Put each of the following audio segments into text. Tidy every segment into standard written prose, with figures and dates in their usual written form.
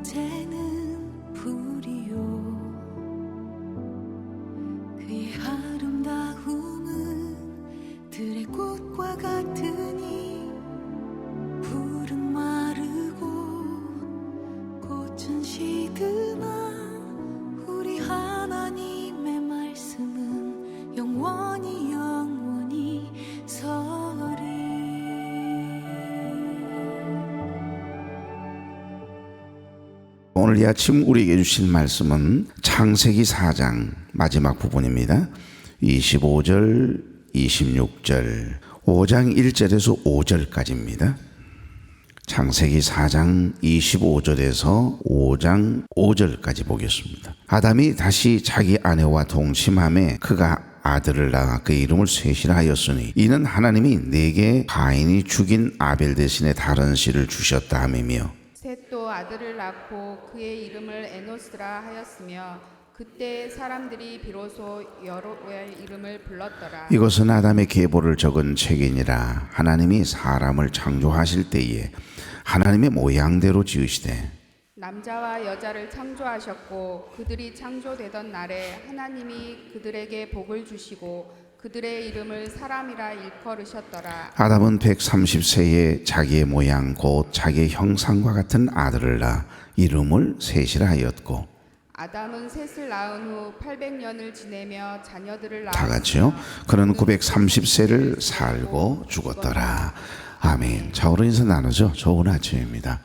이제는 불이요 그의 아름다움은 들의 꽃과 같으니 풀은 마르고 꽃은 시드나 우리 하나님의 말씀은 영원히 서리. 오늘 이 아침 우리에게 주신 말씀은 창세기 4장 마지막 부분입니다. 25절, 26절, 5장 1절에서 5절까지입니다. 창세기 4장 25절에서 5장 5절까지 보겠습니다. 아담이 다시 자기 아내와 동침하매 그가 아들을 낳아 그의 이름을 셋이라 하였으니 이는 하나님이 내게 가인이 죽인 아벨 대신에 다른 씨를 주셨다 함이며 셋도 아들을 낳고 그의 이름을 에노스라 하였으며 그때 사람들이 비로소 여로웰 이름을 불렀더라. 이것은 아담의 계보를 적은 책이니라. 하나님이 사람을 창조하실 때에 하나님의 모양대로 지으시되 남자와 여자를 창조하셨고 그들이 창조되던 날에 하나님이 그들에게 복을 주시고 그들의 이름을 사람이라 일컬으셨더라. 아담은 130세에 자기의 모양 곧 자기의 형상과 같은 아들을 낳아 이름을 셋이라 하였고 아담은 셋을 낳은 후 800년을 지내며 자녀들을 낳았으며 다 같이요. 그는 930세를 살고 죽었더라. 아멘. 자, 오늘 인사 나누죠. 좋은 아침입니다.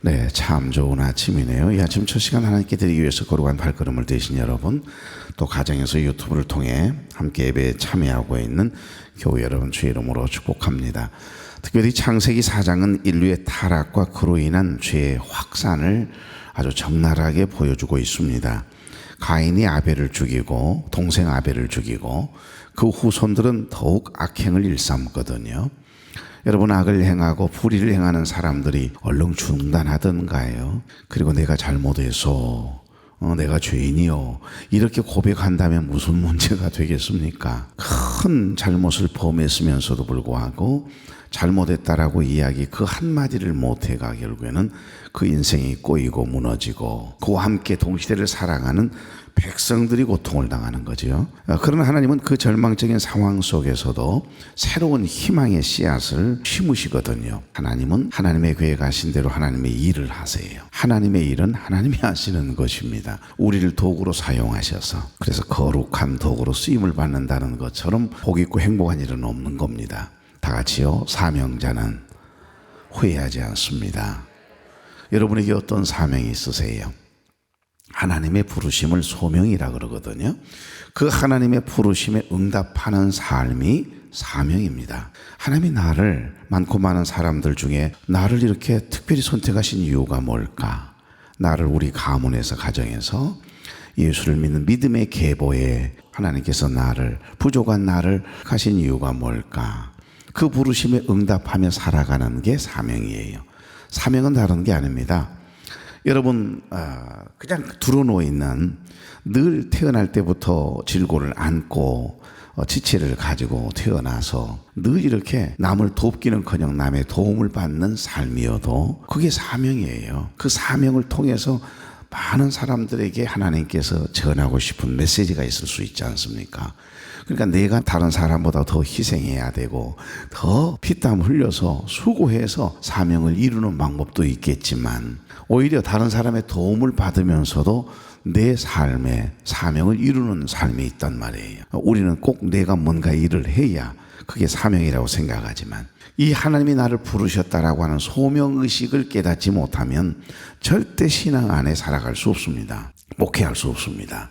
네, 참 좋은 아침이네요. 이 아침 첫 시간 하나님께 드리기 위해서 거룩한 발걸음을 되신 여러분, 또 가정에서 유튜브를 통해 함께 예배에 참여하고 있는 교회 여러분 주의 이름으로 축복합니다. 특별히 창세기 4장은 인류의 타락과 그로 인한 죄의 확산을 아주 적나라하게 보여주고 있습니다. 가인이 아벨을 죽이고 동생 아벨을 죽이고 그 후손들은 더욱 악행을 일삼거든요. 여러분, 악을 행하고 불의를 행하는 사람들이 얼른 중단하던가요? 그리고 내가 잘못해서 내가 죄인이요 이렇게 고백한다면 무슨 문제가 되겠습니까? 큰 잘못을 범했으면서도 불구하고 잘못했다라고 이야기 그 한마디를 못해가 결국에는 그 인생이 꼬이고 무너지고 그와 함께 동시대를 살아가는 백성들이 고통을 당하는 거죠. 그러나 하나님은 그 절망적인 상황 속에서도 새로운 희망의 씨앗을 심으시거든요. 하나님은 하나님의 교회에 가신 대로 하나님의 일을 하세요. 하나님의 일은 하나님이 하시는 것입니다. 우리를 도구로 사용하셔서 그래서 거룩한 도구로 쓰임을 받는다는 것처럼 복 있고 행복한 일은 없는 겁니다. 다 같이요. 사명자는 후회하지 않습니다. 여러분에게 어떤 사명이 있으세요? 하나님의 부르심을 소명이라 그러거든요. 그 하나님의 부르심에 응답하는 삶이 사명입니다. 하나님이 나를 많고 많은 사람들 중에 나를 이렇게 특별히 선택하신 이유가 뭘까? 나를 우리 가문에서 가정에서 예수를 믿는 믿음의 계보에 하나님께서 나를 부족한 나를 가신 이유가 뭘까? 그 부르심에 응답하며 살아가는 게 사명이에요. 사명은 다른 게 아닙니다. 여러분, 그냥 두루누워 있는 늘 태어날 때부터 질고를 안고 지체를 가지고 태어나서 늘 이렇게 남을 돕기는커녕 남의 도움을 받는 삶이어도 그게 사명이에요. 그 사명을 통해서 많은 사람들에게 하나님께서 전하고 싶은 메시지가 있을 수 있지 않습니까? 그러니까 내가 다른 사람보다 더 희생해야 되고 더 피땀 흘려서 수고해서 사명을 이루는 방법도 있겠지만 오히려 다른 사람의 도움을 받으면서도 내 삶에 사명을 이루는 삶이 있단 말이에요. 우리는 꼭 내가 뭔가 일을 해야 그게 사명이라고 생각하지만 이 하나님이 나를 부르셨다라고 하는 소명의식을 깨닫지 못하면 절대 신앙 안에 살아갈 수 없습니다. 목회할 수 없습니다.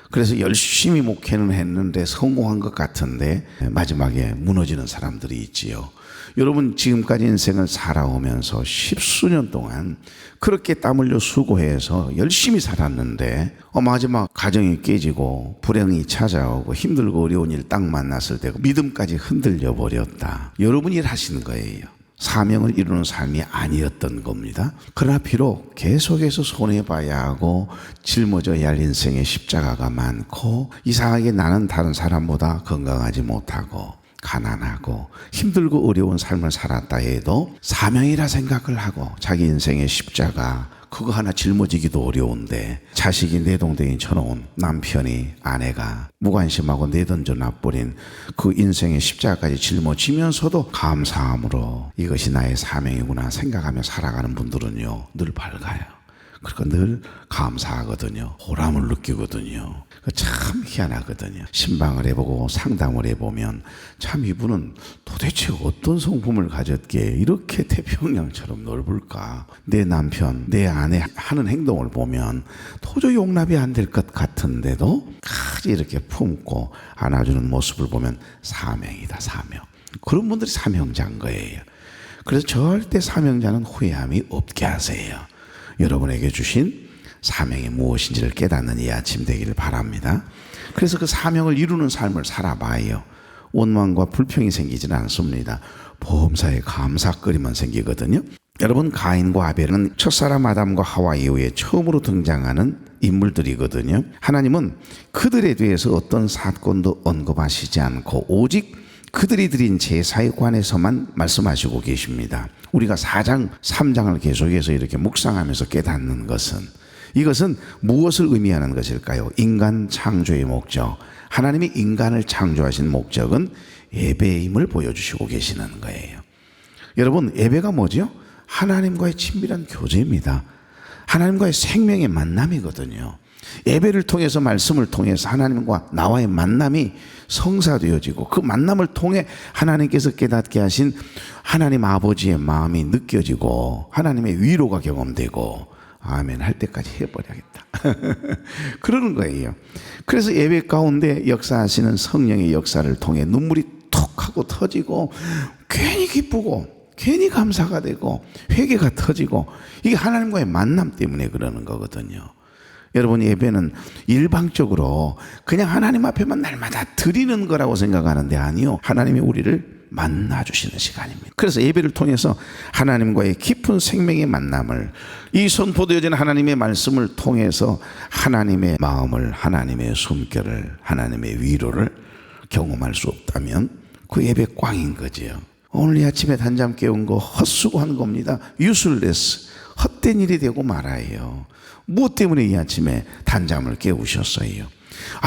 그래서 열심히 목회는 했는데 성공한 것 같은데 마지막에 무너지는 사람들이 있지요. 여러분, 지금까지 인생을 살아오면서 십수년 동안 그렇게 땀 흘려 수고해서 열심히 살았는데 마지막 가정이 깨지고 불행이 찾아오고 힘들고 어려운 일 딱 만났을 때 믿음까지 흔들려 버렸다. 여러분이 하시는 거예요. 사명을 이루는 삶이 아니었던 겁니다. 그러나 비록 계속해서 손해봐야 하고 짊어져야 할 인생의 십자가가 많고 이상하게 나는 다른 사람보다 건강하지 못하고 가난하고 힘들고 어려운 삶을 살았다 해도 사명이라 생각을 하고 자기 인생의 십자가 그거 하나 짊어지기도 어려운데 자식이 내동댕이 쳐놓은 남편이 아내가 무관심하고 내던져 놔버린 그 인생의 십자가까지 짊어지면서도 감사함으로 이것이 나의 사명이구나 생각하며 살아가는 분들은요 늘 밝아요. 그러니까 늘 감사하거든요. 보람을 느끼거든요. 참 희한하거든요. 신방을 해보고 상담을 해보면 참 이분은 도대체 어떤 성품을 가졌기에 이렇게 태평양처럼 넓을까. 내 남편, 내 아내 하는 행동을 보면 도저히 용납이 안 될 것 같은데도 까지 이렇게 품고 안아주는 모습을 보면 사명이다, 사명. 그런 분들이 사명자인 거예요. 그래서 절대 사명자는 후회함이 없게 하세요. 여러분에게 주신 사명이 무엇인지를 깨닫는 이 아침 되기를 바랍니다. 그래서 그 사명을 이루는 삶을 살아봐요. 원망과 불평이 생기지는 않습니다. 보험사에 감사거리만 생기거든요. 여러분, 가인과 아벨은 첫사람 아담과 하와 이후에 처음으로 등장하는 인물들이거든요. 하나님은 그들에 대해서 어떤 사건도 언급하시지 않고 오직 그들이 드린 제사에 관해서만 말씀하시고 계십니다. 우리가 4장, 3장을 계속해서 이렇게 묵상하면서 깨닫는 것은 이것은 무엇을 의미하는 것일까요? 인간 창조의 목적, 하나님이 인간을 창조하신 목적은 예배임을 보여주시고 계시는 거예요. 여러분, 예배가 뭐죠? 하나님과의 친밀한 교제입니다. 하나님과의 생명의 만남이거든요. 예배를 통해서 말씀을 통해서 하나님과 나와의 만남이 성사되어지고 그 만남을 통해 하나님께서 깨닫게 하신 하나님 아버지의 마음이 느껴지고 하나님의 위로가 경험되고 아멘 할 때까지 해버려야겠다. 그러는 거예요. 그래서 예배 가운데 역사하시는 성령의 역사를 통해 눈물이 톡 하고 터지고 괜히 기쁘고 괜히 감사가 되고 회개가 터지고 이게 하나님과의 만남 때문에 그러는 거거든요. 여러분, 예배는 일방적으로 그냥 하나님 앞에만 날마다 드리는 거라고 생각하는데 아니요. 하나님이 우리를 만나주시는 시간입니다. 그래서 예배를 통해서 하나님과의 깊은 생명의 만남을 이 선포되어진 하나님의 말씀을 통해서 하나님의 마음을, 하나님의 숨결을, 하나님의 위로를 경험할 수 없다면 그 예배 꽝인 거지요. 오늘 이 아침에 단잠 깨운 거 헛수고한 겁니다. useless, 헛된 일이 되고 말아요. 무엇 때문에 이 아침에 단잠을 깨우셨어요?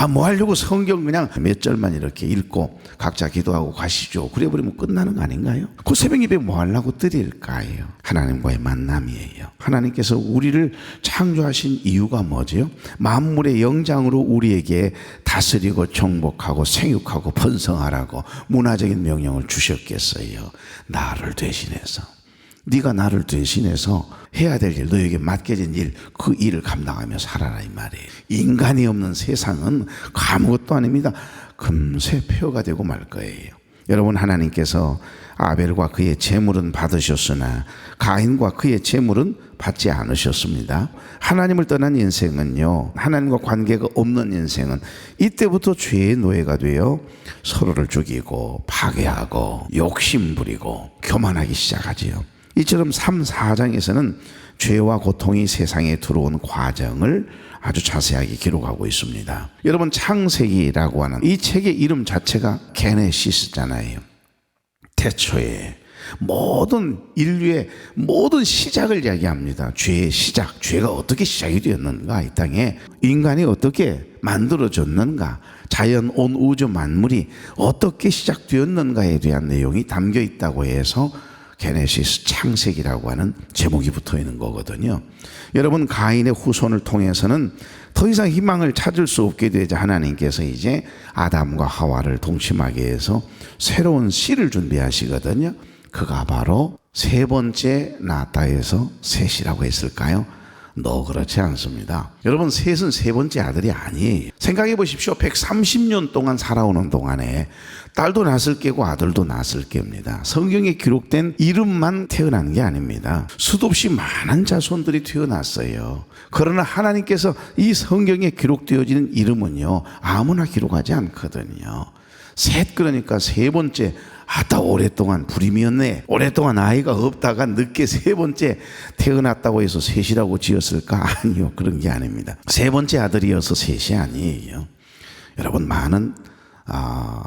뭐 하려고 성경 그냥 몇 절만 이렇게 읽고 각자 기도하고 가시죠. 그래 버리면 끝나는 거 아닌가요? 그 새벽 예배 뭐 하려고 드릴까요? 하나님과의 만남이에요. 하나님께서 우리를 창조하신 이유가 뭐죠? 만물의 영장으로 우리에게 다스리고 정복하고 생육하고 번성하라고 문화적인 명령을 주셨겠어요. 나를 대신해서. 네가 나를 대신해서 해야 될 일, 너에게 맡겨진 일, 그 일을 감당하며 살아라 이 말이에요. 인간이 없는 세상은 아무것도 아닙니다. 금세 폐허가 되고 말 거예요. 여러분, 하나님께서 아벨과 그의 제물은 받으셨으나 가인과 그의 제물은 받지 않으셨습니다. 하나님을 떠난 인생은요, 하나님과 관계가 없는 인생은 이때부터 죄의 노예가 되어 서로를 죽이고 파괴하고 욕심부리고 교만하기 시작하지요. 이처럼 3, 4장에서는 죄와 고통이 세상에 들어온 과정을 아주 자세하게 기록하고 있습니다. 여러분, 창세기라고 하는 이 책의 이름 자체가 게네시스잖아요. 태초에 모든 인류의 모든 시작을 이야기합니다. 죄의 시작, 죄가 어떻게 시작이 되었는가, 이 땅에 인간이 어떻게 만들어졌는가, 자연 온 우주 만물이 어떻게 시작되었는가에 대한 내용이 담겨 있다고 해서 게네시스 창세기라고 하는 제목이 붙어 있는 거거든요. 여러분, 가인의 후손을 통해서는 더 이상 희망을 찾을 수 없게 되자 하나님께서 이제 아담과 하와를 동침하게 해서 새로운 씨를 준비하시거든요. 그가 바로 세 번째 낳았다 해서 셋이라고 했을까요? 그렇지 않습니다. 여러분, 셋은 세 번째 아들이 아니에요. 생각해 보십시오. 130년 동안 살아오는 동안에 딸도 낳았을 게고 아들도 낳았을 게입니다. 성경에 기록된 이름만 태어난 게 아닙니다. 수도 없이 많은 자손들이 태어났어요. 그러나 하나님께서 이 성경에 기록되어지는 이름은요, 아무나 기록하지 않거든요. 셋, 그러니까 세 번째. 오랫동안 불임이었네. 오랫동안 아이가 없다가 늦게 세 번째 태어났다고 해서 셋이라고 지었을까? 아니요, 그런 게 아닙니다. 세 번째 아들이어서 셋이 아니에요. 여러분, 많은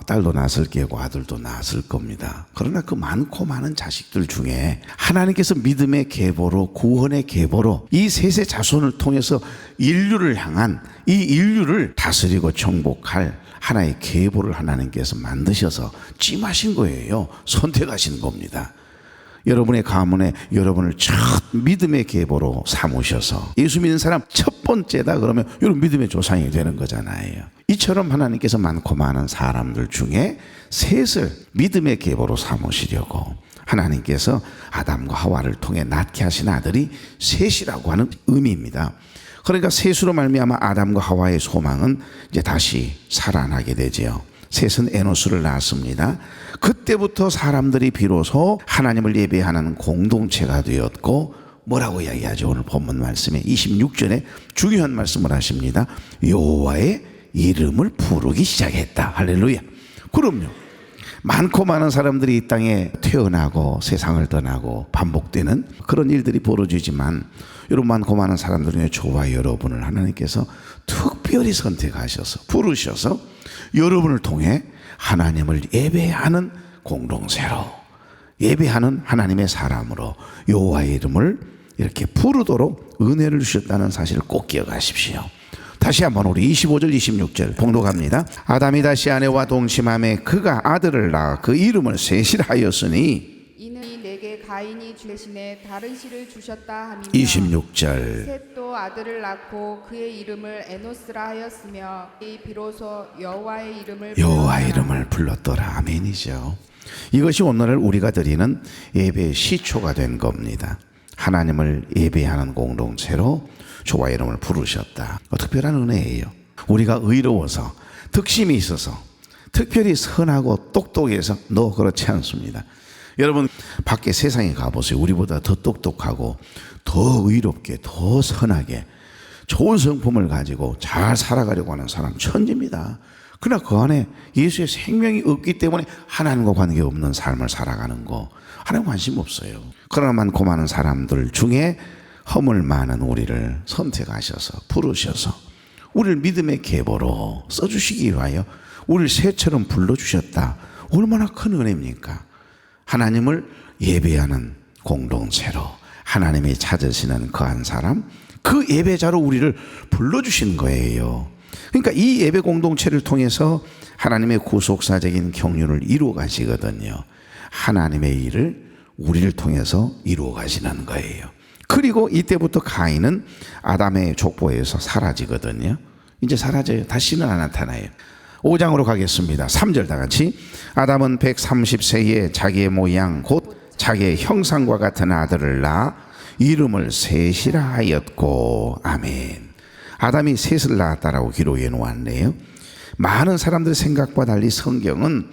딸도 낳았을 게고 아들도 낳았을 겁니다. 그러나 그 많고 많은 자식들 중에 하나님께서 믿음의 계보로, 구원의 계보로 이 셋의 자손을 통해서 인류를 향한, 이 인류를 다스리고 정복할 하나의 계보를 하나님께서 만드셔서 찜하신 거예요. 선택하신 겁니다. 여러분의 가문에 여러분을 첫 믿음의 계보로 삼으셔서 예수 믿는 사람 첫 번째다 그러면 여러분 믿음의 조상이 되는 거잖아요. 이처럼 하나님께서 많고 많은 사람들 중에 셋을 믿음의 계보로 삼으시려고 하나님께서 아담과 하와를 통해 낳게 하신 아들이 셋이라고 하는 의미입니다. 그러니까 셋으로 말미암아 아담과 하와의 소망은 이제 다시 살아나게 되지요. 셋은 에노스를 낳았습니다. 그때부터 사람들이 비로소 하나님을 예배하는 공동체가 되었고, 뭐라고 이야기하죠? 오늘 본문 말씀에 26절에 중요한 말씀을 하십니다. 여호와의 이름을 부르기 시작했다. 할렐루야. 그럼요. 많고 많은 사람들이 이 땅에 태어나고 세상을 떠나고 반복되는 그런 일들이 벌어지지만, 여러분 많고 많은 사람들 중에 저와 여러분을 하나님께서 특별히 선택하셔서 부르셔서 여러분을 통해 하나님을 예배하는 공동체로, 예배하는 하나님의 사람으로 여호와의 이름을 이렇게 부르도록 은혜를 주셨다는 사실을 꼭 기억하십시오. 다시 한번 우리 25절 26절 봉독합니다. 아담이 다시 아내와 동침하매 그가 아들을 낳아 그 이름을 셋이라 하였으니, 이는 내게 가인이 대신에 다른 씨를 주셨다 하며 26절 셋도 아들을 낳고 그의 이름을 에노스라 하였으며 이 비로소 여호와의 이름을 불렀더라. 아멘이죠. 이것이 오늘 우리가 드리는 예배의 시초가 된 겁니다. 하나님을 예배하는 공동체로 저와 이름을 부르셨다. 특별한 은혜예요. 우리가 의로워서 덕심이 있어서 특별히 선하고 똑똑해서 그렇지 않습니다. 여러분 밖에 세상에 가보세요. 우리보다 더 똑똑하고 더 의롭게 더 선하게 좋은 성품을 가지고 잘 살아가려고 하는 사람 천지입니다. 그러나 그 안에 예수의 생명이 없기 때문에 하나님과 관계없는 삶을 살아가는 거 하나님 관심 없어요. 그러나 많고 많은 사람들 중에 허물 많은 우리를 선택하셔서 부르셔서 우리를 믿음의 계보로 써주시기 위하여 우리를 새처럼 불러주셨다. 얼마나 큰 은혜입니까? 하나님을 예배하는 공동체로 하나님이 찾으시는 그 한 사람, 그 예배자로 우리를 불러주신 거예요. 그러니까 이 예배 공동체를 통해서 하나님의 구속사적인 경륜을 이루어 가시거든요. 하나님의 일을 우리를 통해서 이루어 가시는 거예요. 그리고 이때부터 가인은 아담의 족보에서 사라지거든요. 이제 사라져요. 다시는 안 나타나요. 5장으로 가겠습니다. 3절 다 같이. 아담은 130세에 자기의 모양 곧 자기의 형상과 같은 아들을 낳아 이름을 셋이라 하였고. 아멘. 아담이 셋을 낳았다라고 기록해 놓았네요. 많은 사람들의 생각과 달리 성경은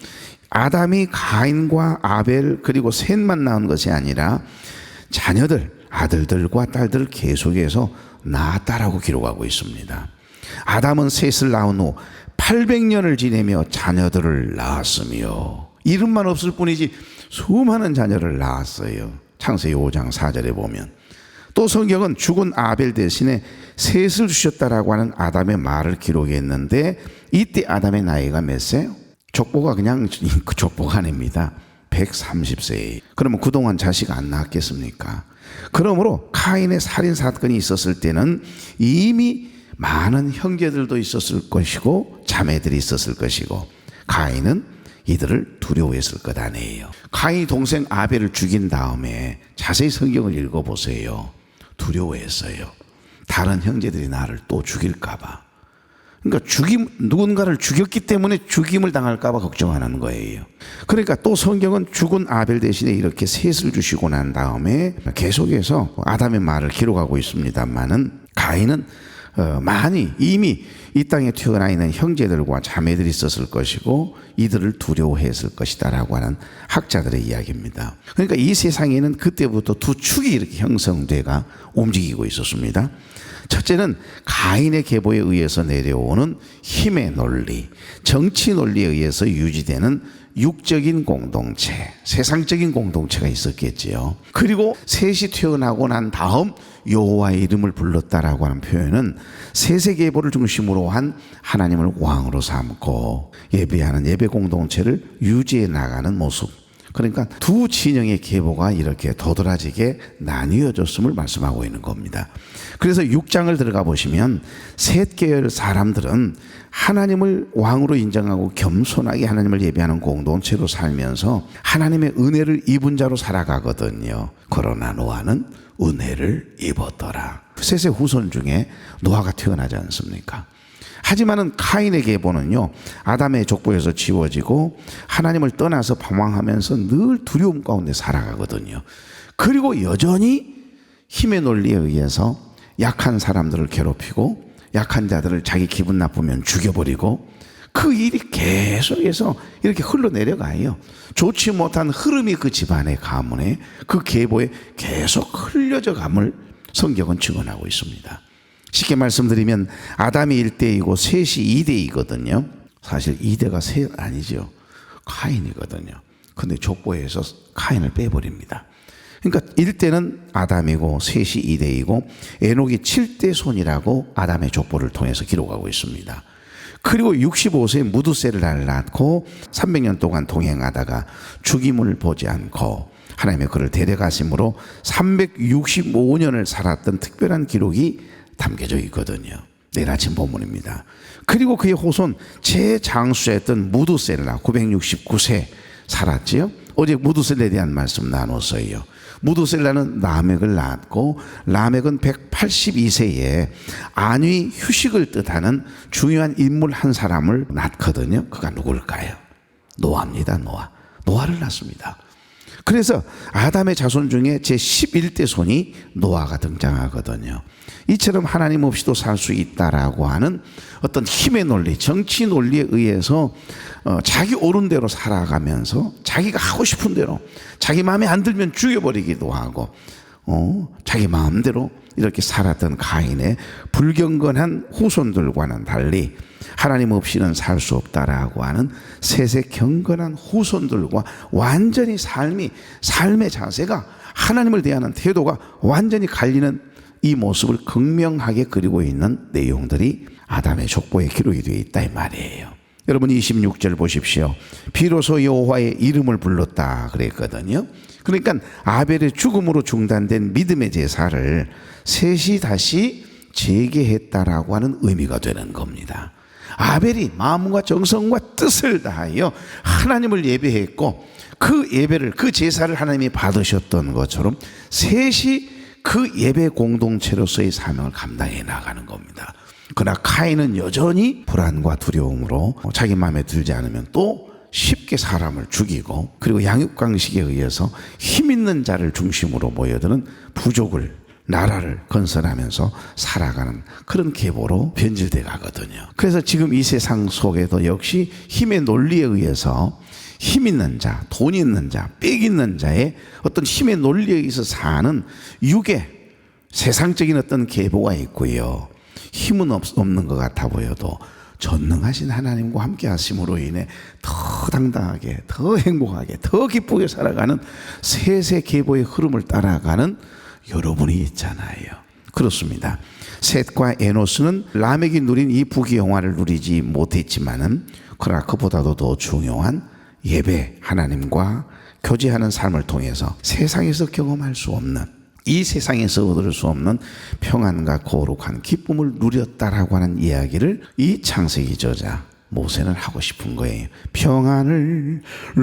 아담이 가인과 아벨 그리고 셋만 낳은 것이 아니라 자녀들, 아들들과 딸들을 계속해서 낳았다라고 기록하고 있습니다. 아담은 셋을 낳은 후 800년을 지내며 자녀들을 낳았으며, 이름만 없을 뿐이지 수많은 자녀를 낳았어요. 창세기 5장 4절에 보면. 또 성경은 죽은 아벨 대신에 셋을 주셨다라고 하는 아담의 말을 기록했는데, 이때 아담의 나이가 몇 세요? 족보가 그냥 그 족보가 아닙니다. 130세. 그러면 그동안 자식 안 낳았겠습니까? 그러므로 카인의 살인 사건이 있었을 때는 이미 많은 형제들도 있었을 것이고 자매들이 있었을 것이고, 가인은 이들을 두려워했을 것 아니에요. 가인이 동생 아벨을 죽인 다음에 자세히 성경을 읽어보세요. 두려워했어요. 다른 형제들이 나를 또 죽일까 봐. 그러니까 누군가를 죽였기 때문에 죽임을 당할까 봐 걱정하는 거예요. 그러니까 또 성경은 죽은 아벨 대신에 이렇게 셋을 주시고 난 다음에 계속해서 아담의 말을 기록하고 있습니다만은, 가인은 많이 이미 이 땅에 태어나 있는 형제들과 자매들이 있었을 것이고 이들을 두려워했을 것이다라고 하는 학자들의 이야기입니다. 그러니까 이 세상에는 그때부터 두 축이 이렇게 형성돼가 움직이고 있었습니다. 첫째는 가인의 계보에 의해서 내려오는 힘의 논리, 정치 논리에 의해서 유지되는 육적인 공동체, 세상적인 공동체가 있었겠지요. 그리고 셋이 태어나고 난 다음 여호와의 이름을 불렀다라고 하는 표현은 세세계보를 중심으로 한 하나님을 왕으로 삼고 예배하는 예배 공동체를 유지해 나가는 모습. 그러니까 두 진영의 계보가 이렇게 도드라지게 나뉘어졌음을 말씀하고 있는 겁니다. 그래서 6장을 들어가 보시면 셋 계열 사람들은 하나님을 왕으로 인정하고 겸손하게 하나님을 예배하는 공동체로 살면서 하나님의 은혜를 입은 자로 살아가거든요. 그러나 노아는 은혜를 입었더라. 셋의 후손 중에 노아가 태어나지 않습니까? 하지만은 카인의 계보는요, 아담의 족보에서 지워지고 하나님을 떠나서 방황하면서 늘 두려움 가운데 살아가거든요. 그리고 여전히 힘의 논리에 의해서 약한 사람들을 괴롭히고 약한 자들을 자기 기분 나쁘면 죽여버리고 그 일이 계속해서 이렇게 흘러내려가요. 좋지 못한 흐름이 그 집안의 가문에 그 계보에 계속 흘려져 감을 성경은 증언하고 있습니다. 쉽게 말씀드리면 아담이 1대이고 셋이 2대이거든요. 사실 2대가 셋 아니죠. 카인이거든요. 근데 족보에서 카인을 빼버립니다. 그러니까 1대는 아담이고 셋이 2대이고 에녹이 7대 손이라고 아담의 족보를 통해서 기록하고 있습니다. 그리고 65세에 무두셀을 낳고 300년 동안 동행하다가 죽임을 보지 않고 하나님의 그를 데려가심으로 365년을 살았던 특별한 기록이 담겨져 있거든요. 내일 아침 본문입니다. 그리고 그의 후손 제장수였던 무두셀라 969세 살았지요. 어제 무두셀라에 대한 말씀 나눴어요. 무두셀라는 라멕을 낳았고 라멕은 182세에 안위 휴식을 뜻하는 중요한 인물 한 사람을 낳거든요. 그가 누굴까요? 노아입니다. 노아를 낳습니다. 그래서 아담의 자손 중에 제11대 손이 노아가 등장하거든요. 이처럼 하나님 없이도 살 수 있다라고 하는 어떤 힘의 논리, 정치 논리에 의해서 자기 옳은 대로 살아가면서 자기가 하고 싶은 대로 자기 마음에 안 들면 죽여버리기도 하고 자기 마음대로 이렇게 살았던 가인의 불경건한 후손들과는 달리 하나님 없이는 살 수 없다라고 하는 셋의 경건한 후손들과 완전히 삶의 자세가 하나님을 대하는 태도가 완전히 갈리는 이 모습을 극명하게 그리고 있는 내용들이 아담의 족보에 기록이 되어 있다 이 말이에요. 여러분 26절 보십시오. 비로소 여호와의 이름을 불렀다 그랬거든요. 그러니까 아벨의 죽음으로 중단된 믿음의 제사를 셋이 다시 재개했다라고 하는 의미가 되는 겁니다. 아벨이 마음과 정성과 뜻을 다하여 하나님을 예배했고 그 예배를 그 제사를 하나님이 받으셨던 것처럼 셋이 그 예배 공동체로서의 사명을 감당해 나가는 겁니다. 그러나 카인은 여전히 불안과 두려움으로 자기 마음에 들지 않으면 또 쉽게 사람을 죽이고 그리고 양육강식에 의해서 힘 있는 자를 중심으로 모여드는 부족을 나라를 건설하면서 살아가는 그런 계보로 변질돼 가거든요. 그래서 지금 이 세상 속에도 역시 힘의 논리에 의해서 힘 있는 자, 돈 있는 자, 빽 있는 자의 어떤 힘의 논리에 의해서 사는 육의 세상적인 어떤 계보가 있고요. 힘은 없는 것 같아 보여도 전능하신 하나님과 함께 하심으로 인해 더 당당하게, 더 행복하게, 더 기쁘게 살아가는 셋의 계보의 흐름을 따라가는 여러분이 있잖아요. 그렇습니다. 셋과 에노스는 라멕이 누린 이 부귀영화를 누리지 못했지만은 그러나 그보다도 더 중요한 예배, 하나님과 교제하는 삶을 통해서 세상에서 경험할 수 없는 이 세상에서 얻을 수 없는 평안과 거룩한 기쁨을 누렸다라고 하는 이야기를 이 창세기 저자 모세는 하고 싶은 거예요. 평안을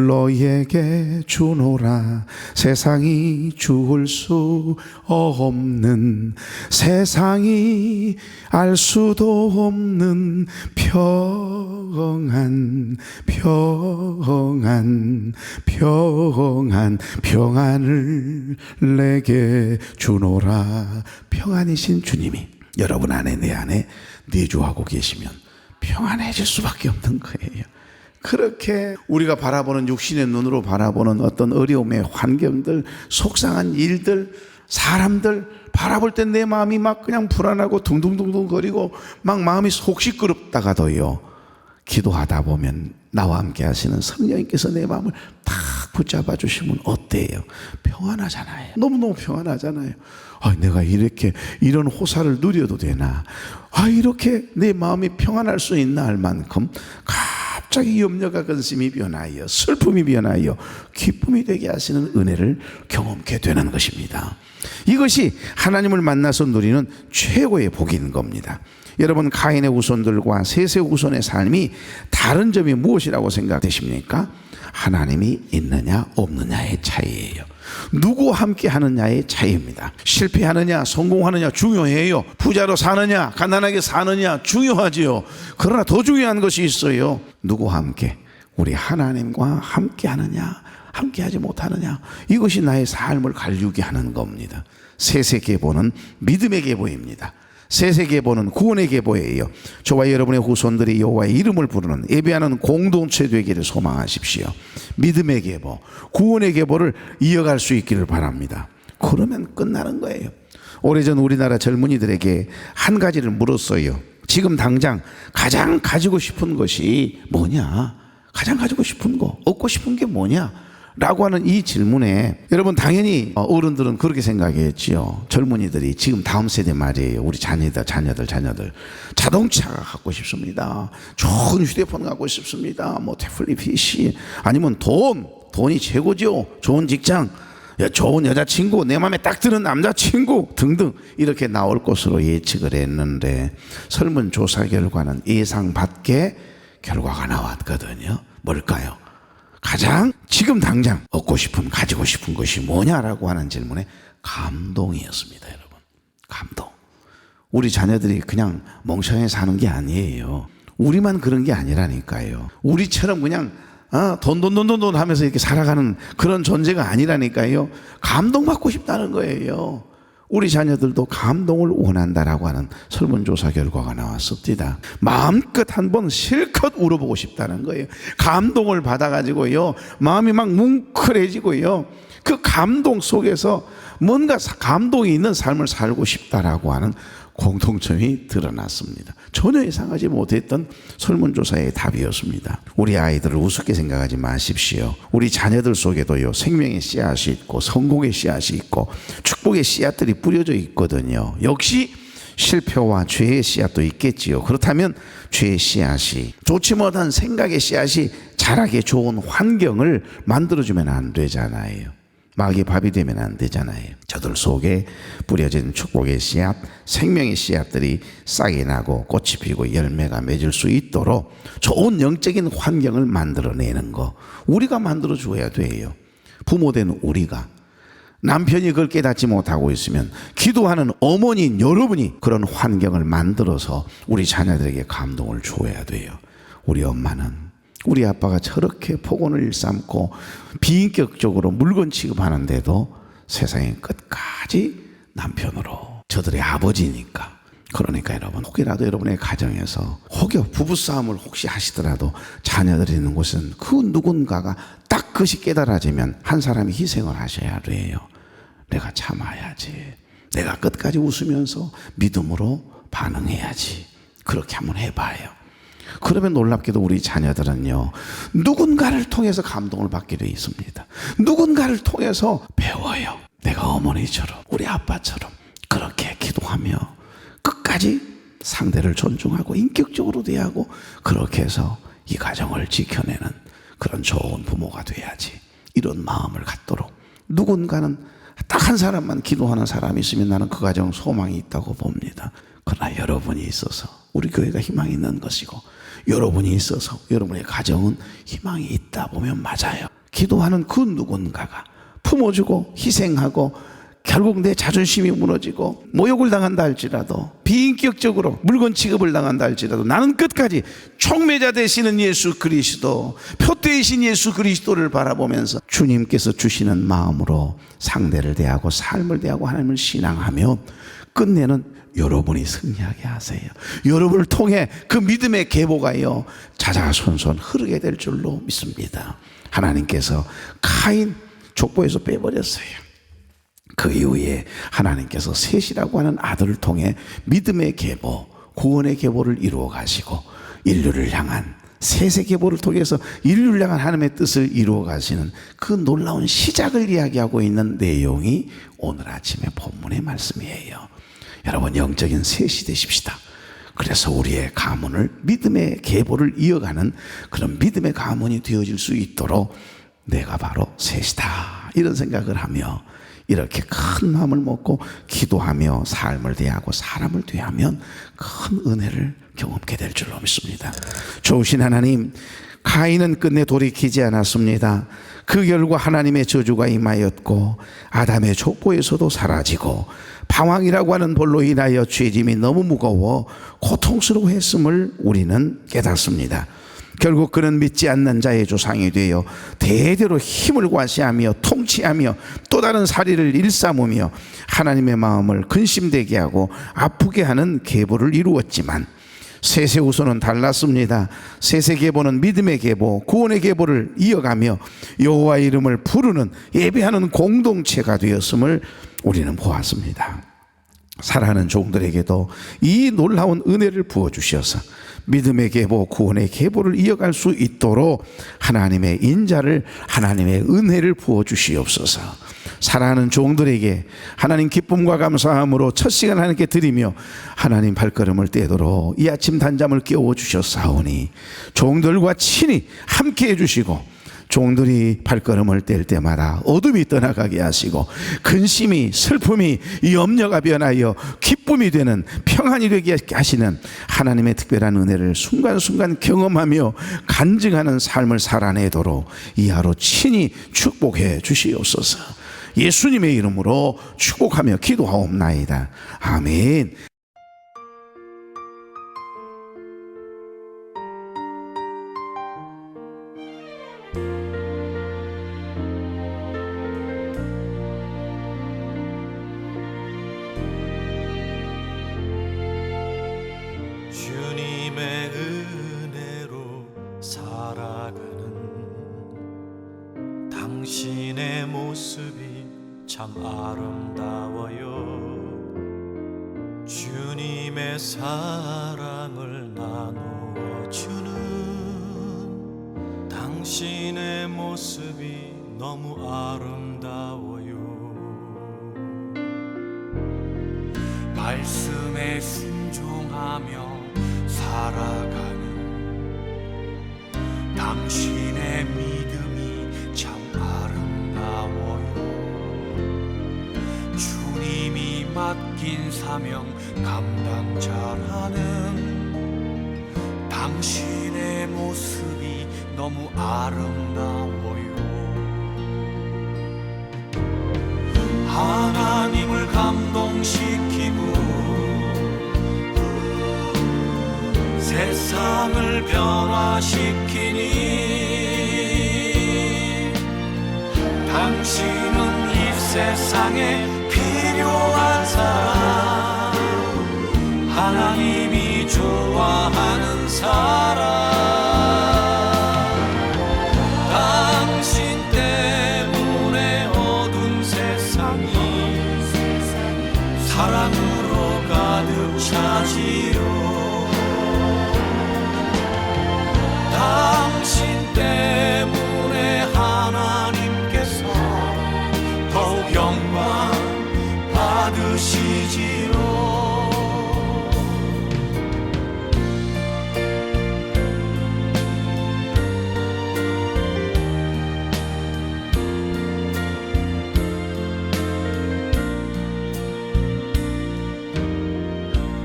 너에게 주노라. 세상이 주울 수 없는, 세상이 알 수도 없는 평안, 평안, 평안, 평안을 내게 주노라. 평안이신 주님이 여러분 안에 내 안에 내주하고 계시면 평안해질 수밖에 없는 거예요. 그렇게 우리가 바라보는 육신의 눈으로 바라보는 어떤 어려움의 환경들, 속상한 일들, 사람들 바라볼 때 내 마음이 막 그냥 불안하고 둥둥둥둥 거리고 막 마음이 속 시끄럽다가도요, 기도하다 보면 나와 함께 하시는 성령님께서 내 마음을 탁 붙잡아 주시면 어때요? 평안하잖아요. 너무너무 평안하잖아요. 내가 이런 호사를 누려도 되나? 이렇게 내 마음이 평안할 수 있나 할 만큼 갑자기 염려가 근심이 변하여 슬픔이 변하여 기쁨이 되게 하시는 은혜를 경험케 되는 것입니다. 이것이 하나님을 만나서 누리는 최고의 복인 겁니다. 여러분, 가인의 후손들과 셋의 후손의 삶이 다른 점이 무엇이라고 생각되십니까? 하나님이 있느냐 없느냐의 차이예요. 누구와 함께 하느냐의 차이입니다. 실패하느냐 성공하느냐 중요해요. 부자로 사느냐 가난하게 사느냐 중요하지요. 그러나 더 중요한 것이 있어요. 누구와 함께? 우리 하나님과 함께 하느냐 함께 하지 못하느냐. 이것이 나의 삶을 갈리게 하는 겁니다. 셋의 계보는 믿음의 계보입니다. 셋의 계보는 구원의 계보예요. 저와 여러분의 후손들이 여호와의 이름을 부르는 예배하는 공동체 되기를 소망하십시오. 믿음의 계보, 구원의 계보를 이어갈 수 있기를 바랍니다. 그러면 끝나는 거예요. 오래전 우리나라 젊은이들에게 한 가지를 물었어요. 지금 당장 가장 가지고 싶은 것이 뭐냐? 가장 가지고 싶은 거, 얻고 싶은 게 뭐냐? 라고 하는 이 질문에 여러분, 당연히 어른들은 그렇게 생각했지요. 젊은이들이 지금 다음 세대 말이에요. 우리 자녀들 자동차가 갖고 싶습니다. 좋은 휴대폰 갖고 싶습니다. 태블릿 PC, 아니면 돈이 최고죠. 좋은 직장, 좋은 여자친구, 내 마음에 딱 드는 남자친구 등등 이렇게 나올 것으로 예측을 했는데 설문조사 결과는 예상 밖의 결과가 나왔거든요. 뭘까요? 가장 지금 당장 얻고 싶은, 가지고 싶은 것이 뭐냐라고 하는 질문에 감동이었습니다. 여러분, 감동. 우리 자녀들이 그냥 멍청하게 사는 게 아니에요. 우리만 그런 게 아니라니까요. 우리처럼 그냥 돈 하면서 이렇게 살아가는 그런 존재가 아니라니까요. 감동받고 싶다는 거예요. 우리 자녀들도 감동을 원한다라고 하는 설문조사 결과가 나왔습니다. 마음껏 한번 실컷 울어보고 싶다는 거예요. 감동을 받아가지고요, 마음이 막 뭉클해지고요, 그 감동 속에서 뭔가 감동이 있는 삶을 살고 싶다라고 하는 공통점이 드러났습니다. 전혀 예상하지 못했던 설문조사의 답이었습니다. 우리 아이들을 우습게 생각하지 마십시오. 우리 자녀들 속에도요, 생명의 씨앗이 있고 성공의 씨앗이 있고 축복의 씨앗들이 뿌려져 있거든요. 역시 실패와 죄의 씨앗도 있겠지요. 그렇다면 죄의 씨앗이, 좋지 못한 생각의 씨앗이 자라게 좋은 환경을 만들어주면 안 되잖아요. 마귀의 밥이 되면 안 되잖아요. 저들 속에 뿌려진 축복의 씨앗, 생명의 씨앗들이 싹이 나고 꽃이 피고 열매가 맺을 수 있도록 좋은 영적인 환경을 만들어내는 거, 우리가 만들어 줘야 돼요. 부모된 우리가. 남편이 그걸 깨닫지 못하고 있으면 기도하는 어머니인 여러분이 그런 환경을 만들어서 우리 자녀들에게 감동을 줘야 돼요. 우리 엄마는, 우리 아빠가 저렇게 폭언을 일삼고 비인격적으로 물건 취급하는데도 세상의 끝까지 남편으로, 저들의 아버지니까. 그러니까 여러분, 혹이라도 여러분의 가정에서 부부싸움을 혹시 하시더라도 자녀들이 있는 곳은 그 누군가가 딱 그것이 깨달아지면 한 사람이 희생을 하셔야 돼요. 내가 참아야지, 내가 끝까지 웃으면서 믿음으로 반응해야지. 그렇게 한번 해봐요. 그러면 놀랍게도 우리 자녀들은요, 누군가를 통해서 감동을 받게 되어 있습니다. 누군가를 통해서 배워요. 내가 어머니처럼, 우리 아빠처럼 그렇게 기도하며 끝까지 상대를 존중하고 인격적으로 대하고, 그렇게 해서 이 가정을 지켜내는 그런 좋은 부모가 돼야지. 이런 마음을 갖도록, 누군가는 딱 한 사람만 기도하는 사람이 있으면 나는 그 가정 소망이 있다고 봅니다. 그러나 여러분이 있어서 우리 교회가 희망이 있는 것이고, 여러분이 있어서 여러분의 가정은 희망이 있다 보면 맞아요. 기도하는 그 누군가가 품어주고 희생하고 결국 내 자존심이 무너지고 모욕을 당한다 할지라도, 비인격적으로 물건 취급을 당한다 할지라도, 나는 끝까지 촉매자 되시는 예수 그리스도, 표대이신 예수 그리스도를 바라보면서 주님께서 주시는 마음으로 상대를 대하고 삶을 대하고 하나님을 신앙하며 끝내는 여러분이 승리하게 하세요. 여러분을 통해 그 믿음의 계보가요, 자자손손 흐르게 될 줄로 믿습니다. 하나님께서 카인 족보에서 빼버렸어요. 그 이후에 하나님께서 셋이라고 하는 아들을 통해 믿음의 계보, 구원의 계보를 이루어 가시고 인류를 향한 세세계보를 통해서 인류를 향한 하나님의 뜻을 이루어 가시는 그 놀라운 시작을 이야기하고 있는 내용이 오늘 아침의 본문의 말씀이에요. 여러분, 영적인 셋이 되십시다. 그래서 우리의 가문을, 믿음의 계보를 이어가는 그런 믿음의 가문이 되어질 수 있도록 내가 바로 셋이다, 이런 생각을 하며 이렇게 큰 마음을 먹고 기도하며 삶을 대하고 사람을 대하면 큰 은혜를 경험하게 될 줄로 믿습니다. 좋으신 하나님, 가인은 끝내 돌이키지 않았습니다. 그 결과 하나님의 저주가 임하였고 아담의 족보에서도 사라지고 방황이라고 하는 벌로 인하여 죄짐이 너무 무거워 고통스러워했음을 우리는 깨닫습니다. 결국 그는 믿지 않는 자의 조상이 되어 대대로 힘을 과시하며 통치하며 또 다른 살인을 일삼으며 하나님의 마음을 근심되게 하고 아프게 하는 계보를 이루었지만 셋의 후손은 달랐습니다. 셋의 계보는 믿음의 계보, 구원의 계보를 이어가며 여호와의 이름을 부르는, 예배하는 공동체가 되었음을 우리는 보았습니다. 사랑하는 종들에게도 이 놀라운 은혜를 부어주셔서 믿음의 계보, 구원의 계보를 이어갈 수 있도록 하나님의 인자를, 하나님의 은혜를 부어주시옵소서. 사랑하는 종들에게 하나님 기쁨과 감사함으로 첫 시간 하나님께 드리며 하나님 발걸음을 떼도록 이 아침 단잠을 깨워주셨사오니 종들과 친히 함께 해주시고 종들이 발걸음을 뗄 때마다 어둠이 떠나가게 하시고 근심이, 슬픔이, 염려가 변하여 기쁨이 되는, 평안이 되게 하시는 하나님의 특별한 은혜를 순간순간 경험하며 간증하는 삶을 살아내도록 이 하루 친히 축복해 주시옵소서. 예수님의 이름으로 축복하며 기도하옵나이다. 아멘. 주님의 은혜로 살아가는 당신의 모습이 참 아름다워요. 주님의 사랑을 나누어 주는 당신의 모습이 너무 아름다워요. 말씀에 순종하며 살아가는 당신의 믿음이 참 아름다워요. 주님이 맡긴 사명 감당 잘하는 당신의 모습이 너무 아름다워요. 하나님을 감동시키고 세상을 변화시키니 당신은 이 세상에 필요한 사람, 하나님이 좋아하는 사람. 당신 때문에 어두운 세상이 사랑으로 가득 차지요. 당신 때문에 하나님께서 더욱 영광 받으시지요.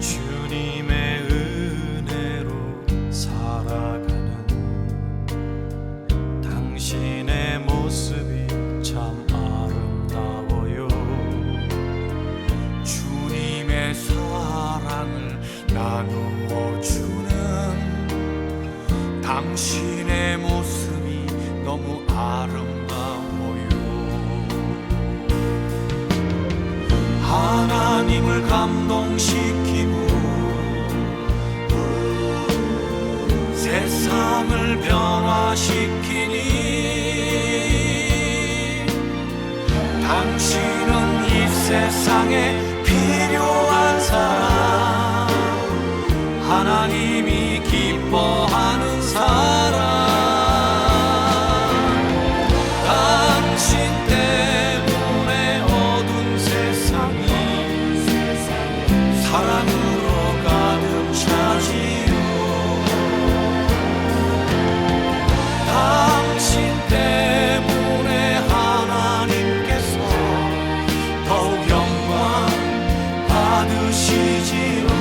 주님의 은혜로 살아가는 당신의 모습이 참 아름다워요. 주님의 사랑을 나누어 주는 당신의 모습이 너무 아름다워요. 하나님을 감동시키고 세상을 변화시키니 당신은 이 세상에 필요한 사람, 하나님이 기뻐하는 사람. 부르시지만